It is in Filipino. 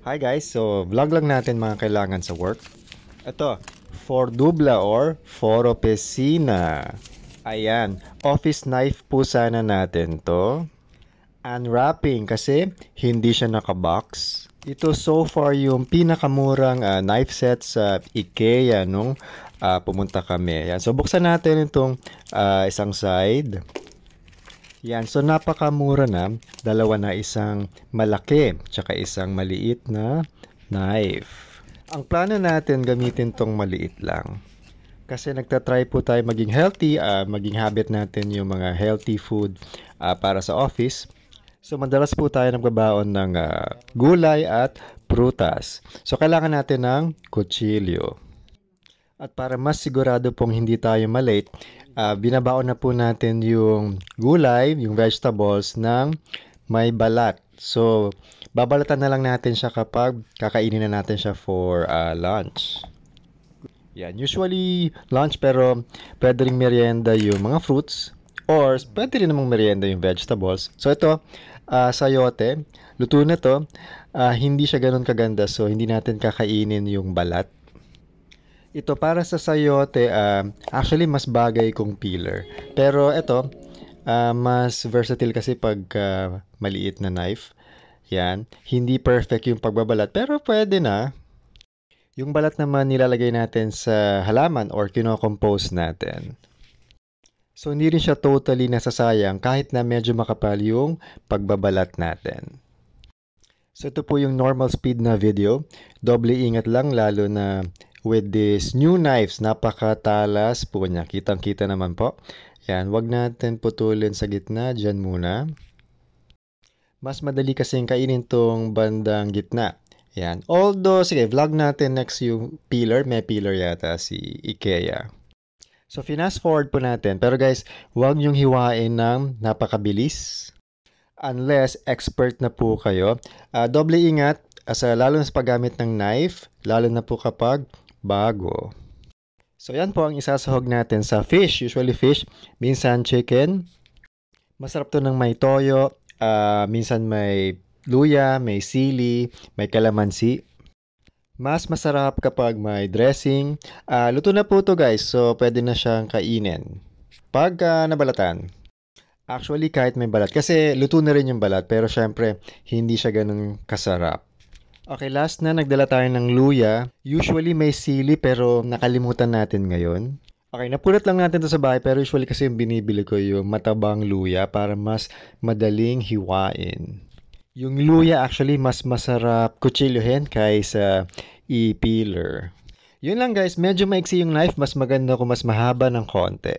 Hi guys, so vlog lang natin mga kailangan sa work. Ito, for dubla or for opisina. Ayan, office knife po sana natin to. Unwrapping kasi hindi siya nakabox. Ito so far yung pinakamurang knife set sa IKEA nung pumunta kami. Ayan, so buksan natin itong isang side. Yan, so napakamura na. Dalawa na, isang malaki tsaka isang maliit na knife. Ang plano natin gamitin tong maliit lang. Kasi nagtatry po tayo maging healthy, maging habit natin yung mga healthy food para sa office. So madalas po tayo nagbabaon ng gulay at prutas. So kailangan natin ng kutsilyo. At para mas sigurado pong hindi tayo malate, binabaon na po natin yung gulay, yung vegetables ng may balat. So, babalatan na lang natin siya kapag kakainin na natin siya for lunch. Yan, usually lunch pero pwede rin merienda yung mga fruits or pwede rin namang merienda yung vegetables. So, ito, sayote, luto na to. Hindi siya ganun kaganda so hindi natin kakainin yung balat. Ito para sa sayote, actually mas bagay kung peeler. Pero ito, mas versatile kasi pag maliit na knife. Yan, hindi perfect yung pagbabalat pero pwede na. Yung balat naman nilalagay natin sa halaman or kino-compose natin. So hindi rin siya totally nasasayang kahit na medyo makapal yung pagbabalat natin. So ito po yung normal speed na video. Doble ingat lang lalo na with this new knives, napakatalas po niya. Kitang-kita naman po. Yan, wag natin putulin sa gitna. Diyan muna. Mas madali kasing kainin tong bandang gitna. Yan. Although, sige, vlog natin next yung peeler. May peeler yata si IKEA. So, fast forward po natin. Pero guys, wag niyong hiwain ng napakabilis. Unless expert na po kayo. Doble ingat. Lalo na sa paggamit ng knife. Lalo na po kapag bago. So, yan po ang isasahog natin sa fish. Usually fish, minsan chicken. Masarap to ng may toyo. Minsan may luya, may sili, may kalamansi. Mas masarap kapag may dressing. Luto na po to guys. So, pwede na siyang kainin. Pag nabalatan. Actually, kahit may balat. Kasi luto na rin yung balat. Pero syempre, hindi siya ganun kasarap. Okay, last na, nagdala tayo ng luya. Usually may sili pero nakalimutan natin ngayon. Okay, napulot lang natin to sa bahay pero usually kasi yung binibili ko yung matabang luya para mas madaling hiwain. Yung luya actually mas masarap kutsilyohin kaysa i-peeler. Yun lang guys, medyo maiksi yung knife, mas maganda kung mas mahaba ng konti.